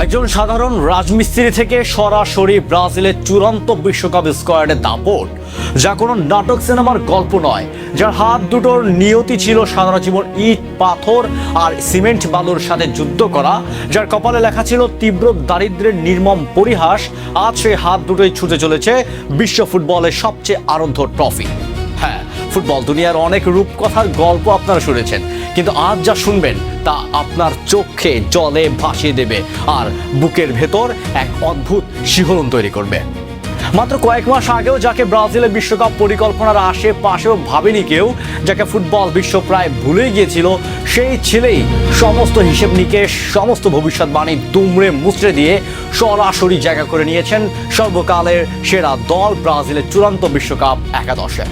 একজন সাধারণ রাজমিস্ত্রি থেকে সরাসরি ব্রাজিলের চূড়ান্ত বিশ্বকাপ স্কোয়াডে দাপট, যা কোনো নাটক সিনেমার গল্প নয়, যার হাত দুটোর নিয়তি ছিল সাধারণ জীবন, ইট পাথর আর সিমেন্ট বালুর সাথে যুদ্ধ করা, যার কপালে লেখা ছিল তীব্র দারিদ্র্যের নির্মম পরিহাস। আজ সেই হাত দুটোই ছুটে চলেছে বিশ্ব ফুটবলের সবচেয়ে আরাধ্য ট্রফি। হ্যাঁ, ফুটবল দুনিয়ার অনেক রূপকথার গল্প আপনারা শুনেছেন, কিন্তু আজ যা শুনবেন তা আপনার চোখে জলে ভাসিয়ে দেবে আর বুকের ভেতর এক অদ্ভুত শিহরণ তৈরি করবে। মাত্র কয়েক মাস আগেও যাকে ব্রাজিলের বিশ্বকাপ পরিকল্পনার আশেপাশেও ভাবেনি কেউ, যাকে ফুটবল বিশ্ব প্রায় ভুলেই গিয়েছিল, সেই ছেলেই সমস্ত হিসেব নিকেশ, সমস্ত ভবিষ্যৎবাণী দুমড়ে মুচড়ে দিয়ে সরাসরি জায়গা করে নিয়েছেন সর্বকালের সেরা দল ব্রাজিলের চূড়ান্ত বিশ্বকাপ একাদশে।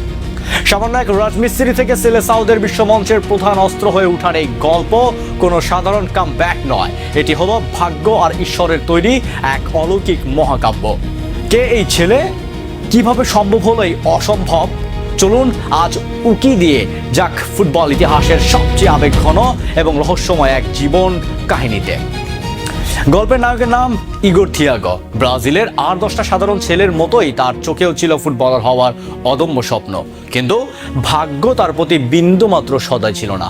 সামান্য এক রাজমিস্ত্রি থেকে সেলেসাওদের বিশ্বমঞ্চের প্রধান অস্ত্র হয়ে ওঠার এই গল্প কোনো সাধারণ কামব্যাক নয়, এটি হলো ভাগ্য আর ঈশ্বরের তৈরি এক অলৌকিক মহাকাব্য। কে এই ছেলে, কিভাবে সম্ভব হলো এই অসম্ভব? চলুন আজ উকি দিয়ে যাক ফুটবল ইতিহাসের সবচেয়ে আবেগঘন এবং রহস্যময় এক জীবন কাহিনীতে। গল্পের নায়কের নাম ইগোর থিয়াগো। ব্রাজিলের আর 10টা সাধারণ ছেলের মতোই তার চোখেও ছিল ফুটবলার হওয়ার অদম্য স্বপ্ন, কিন্তু ভাগ্য তার প্রতি বিন্দু মাত্র সদয় ছিল না।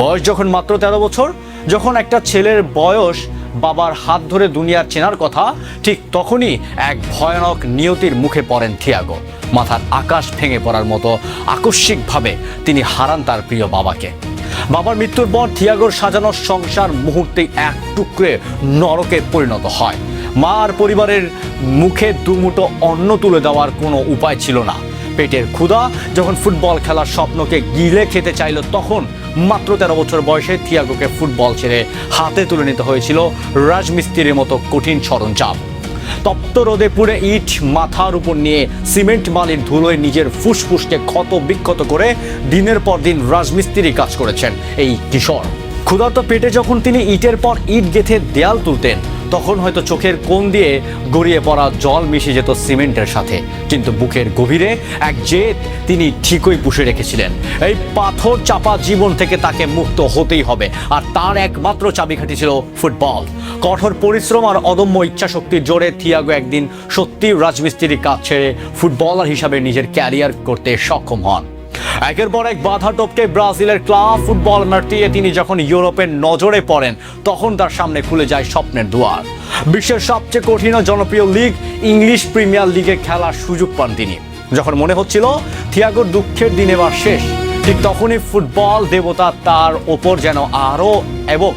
বয়স যখন মাত্র 13 বছর, যখন একটা ছেলের বয়স বাবার হাত ধরে দুনিয়ার চেনার কথা, ঠিক তখনই এক ভয়ানক নিয়তির মুখে পড়েন থিয়াগো। মাথার আকাশ ভেঙে পড়ার মতো আকস্মিকভাবে তিনি হারান তার প্রিয় বাবাকে। বাবার মৃত্যুর পর থিয়াগোর সাজানো সংসার মুহূর্তেই এক টুকরে নরকে পরিণত হয়। মা আর পরিবারের মুখে দুমুঠো অন্ন তুলে দেওয়ার কোনো উপায় ছিল না। পেটের ক্ষুধা যখন ফুটবল খেলার স্বপ্নকে গিলে খেতে চাইল, তখন মাত্র 13 বছর বয়সে থিয়াগোকে ফুটবল ছেড়ে হাতে তুলে নিতে হয়েছিল রাজমিস্ত্রির মতো কঠিন সরঞ্জাম। তপ্ত রোদে পুড়ে ইট মাথার উপর নিয়ে সিমেন্ট বালির ধুলোয় নিজের ফুসফুসকে ক্ষত বিক্ষত করে দিনের পর দিন রাজমিস্ত্রি কাজ করেছেন এই কিশোর। ক্ষুধার্ত পেটে যখন তিনি ইটের পর ইট গেঁথে দেয়াল তুলতেন, তখন হয়তো চোখের কোণ দিয়ে গড়িয়ে পড়া জল মিশে যেত সিমেন্টের সাথে, কিন্তু বুকের গভীরে এক জেদ তিনি ঠিকই পুষে রেখেছিলেন। এই পাথর চাপা জীবন থেকে তাকে মুক্ত হতেই হবে, আর তার একমাত্র চাবিকাঠি ছিল ফুটবল। কঠোর পরিশ্রম আর অদম্য ইচ্ছাশক্তির জোরে থিয়াগো একদিন সত্যি রাজমিস্ত্রির কাজ ছেড়ে ফুটবলার হিসাবে নিজের ক্যারিয়ার করতে সক্ষম হন। একের পর এক বাধা টপকে ব্রাজিলের ক্লাব ফুটবল মাঠে তিনি যখন ইউরোপের নজরে পড়েন, তখন তার সামনে খুলে যায় স্বপ্নের দুয়ার। বিশ্বের সবচেয়ে কঠিন ও জনপ্রিয় লিগ ইংলিশ প্রিমিয়ার লিগে খেলার সুযোগ পান তিনি। যখন মনে হচ্ছিল থিয়াগোর দুঃখের দিন এবার শেষ, ঠিক তখনই ফুটবল দেবতা তার ওপর যেন আরও এবং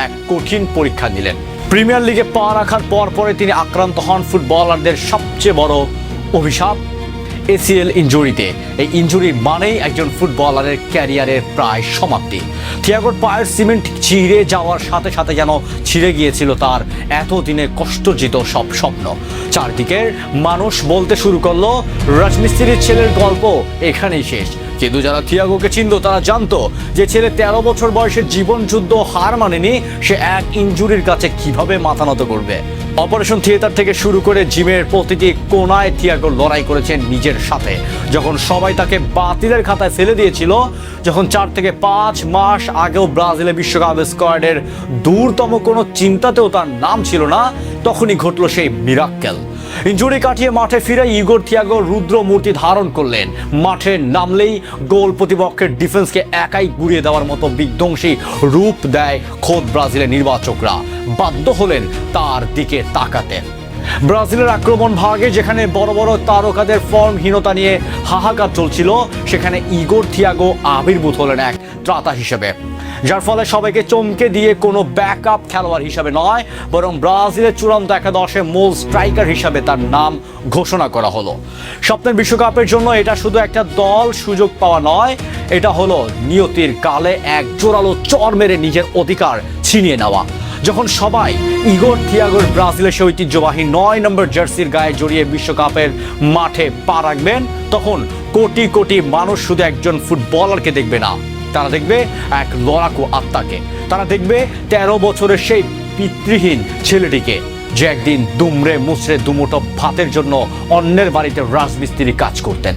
এক কঠিন পরীক্ষা দিলেন। প্রিমিয়ার লিগে পা রাখার পরে তিনি আক্রান্ত হন ফুটবলারদের সবচেয়ে বড় অভিশাপ, এসিএল ইনজুরিতে। এই ইনজুরি মানেই একজন ফুটবলারের ক্যারিয়ারের প্রায় সমাপ্তি। থিয়াগোর পায়ের সিমেন্ট ছিঁড়ে যাওয়ার সাথে সাথে যেন ছিঁড়ে গিয়েছিল তার এতদিনে কষ্টজিত সব স্বপ্ন। চারদিকের মানুষ বলতে শুরু করলো রাজমিস্ত্রির ছেলের গল্প এখানেই শেষ। কিন্তু যারা থিয়াগোকে চিনত তারা জানতো যে ছেলে 13 বছর বয়সের জীবন যুদ্ধ হার মানেনি, সে এক ইনজুরির কাছে কিভাবে মাথা নত করবে। অপারেশন থিয়েটার থেকে শুরু করে জিমের প্রতিটি কোনায় থিয়াগো লড়াই করেছেন নিজের সাথে। যখন সবাই তাকে বাতিলের খাতায় ফেলে দিয়েছিল, যখন 4 থেকে 5 মাস আগেও ব্রাজিলের বিশ্বকাপ স্কোয়াডের দূরতম কোনো চিন্তাতেও তার নাম ছিল না, তখনই ঘটল সেই মিরাক্কেল। ইনজুরি কাটিয়ে মাঠে ফিরে ইগোর থিয়াগো রুদ্র মূর্তি ধারণ করলেন। মাঠে নামলেই গোল প্রতিপক্ষের ডিফেন্সকে একাই গুড়িয়ে দেওয়ার মতো বিধ্বংসী রূপ দেয় খোদ ব্রাজিলের নির্বাচকরা। বাধ্য হলেন তার দিকে তাকাতে। ব্রাজিলের আক্রমণ ভাগে যেখানে বড় বড় তারকাদের ফর্মহীনতা নিয়ে হাহাকার চলছিল, সেখানে ইগোর থিয়াগো আবির্ভূত হলেন এক ত্রাতা হিসেবে, যার ফলে সবাইকে চমকে দিয়ে কোনো ব্যাকআপ খেলোয়াড় হিসাবে নয়, বরং ব্রাজিলের চূড়ান্ত একাদশে মূল স্ট্রাইকার হিসাবে তার নাম ঘোষণা করা হলো। স্বপ্নের বিশ্বকাপের জন্য এটা শুধু একটা দল সুযোগ পাওয়া নয়, এটা হলো নিয়তির গালে এক জোরালো চর মেরে নিজের অধিকার ছিনিয়ে নেওয়া। যখন সবাই ইগোর থিয়াগোর ব্রাজিলের সেই ঐতিহ্যবাহী 9 নম্বর জার্সির গায়ে জড়িয়ে বিশ্বকাপের মাঠে পা রাখবেন, তখন কোটি কোটি মানুষ শুধু একজন ফুটবলারকে দেখবে না, তারা দেখবে এক লড়াকু আত্মাকে। তারা দেখবে 13 বছরের সেই পিতৃহীন ছেলেটিকে, যে একদিন দুমড়ে মুচড়ে দুমুঠো ভাতের জন্য অন্যের বাড়িতে রাজমিস্ত্রি কাজ করতেন।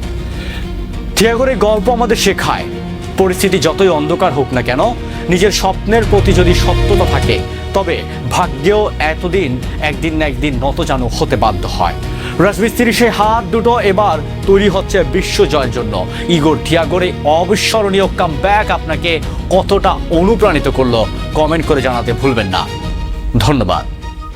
থিয়াগোর এই গল্প আমাদের শেখায়, পরিস্থিতি যতই অন্ধকার হোক না কেন, নিজের স্বপ্নের প্রতি যদি সত্যতা থাকে, তবে ভাগ্যেও এতদিন একদিন না একদিন নতজানু হতে বাধ্য হয়। রাজমিস্ত্রির সেই হাত দুটো এবার তৈরি হচ্ছে বিশ্বজয়ের জন্য। ইগোর থিয়াগোর এই অবিস্মরণীয় কামব্যাক আপনাকে কতটা অনুপ্রাণিত করলো কমেন্ট করে জানাতে ভুলবেন না। ধন্যবাদ।